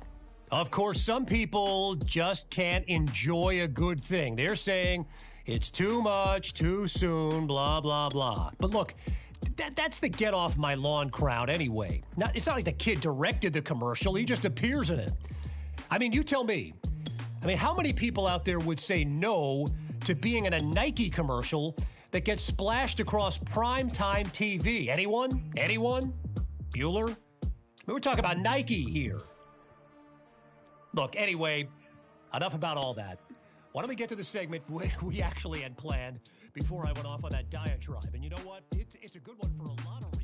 Of course, some people just can't enjoy a good thing. They're saying it's too much, too soon, blah, blah, blah. But look, that's the get off my lawn crowd anyway. Now, it's not like the kid directed the commercial. He just appears in it. I mean, you tell me. I mean, how many people out there would say no to being in a Nike commercial that gets splashed across primetime TV? Anyone? Anyone? Bueller? I mean, we're talking about Nike here. Look, anyway, enough about all that. Why don't we get to the segment we actually had planned before I went off on that diatribe? And you know what? It's a good one for a lot of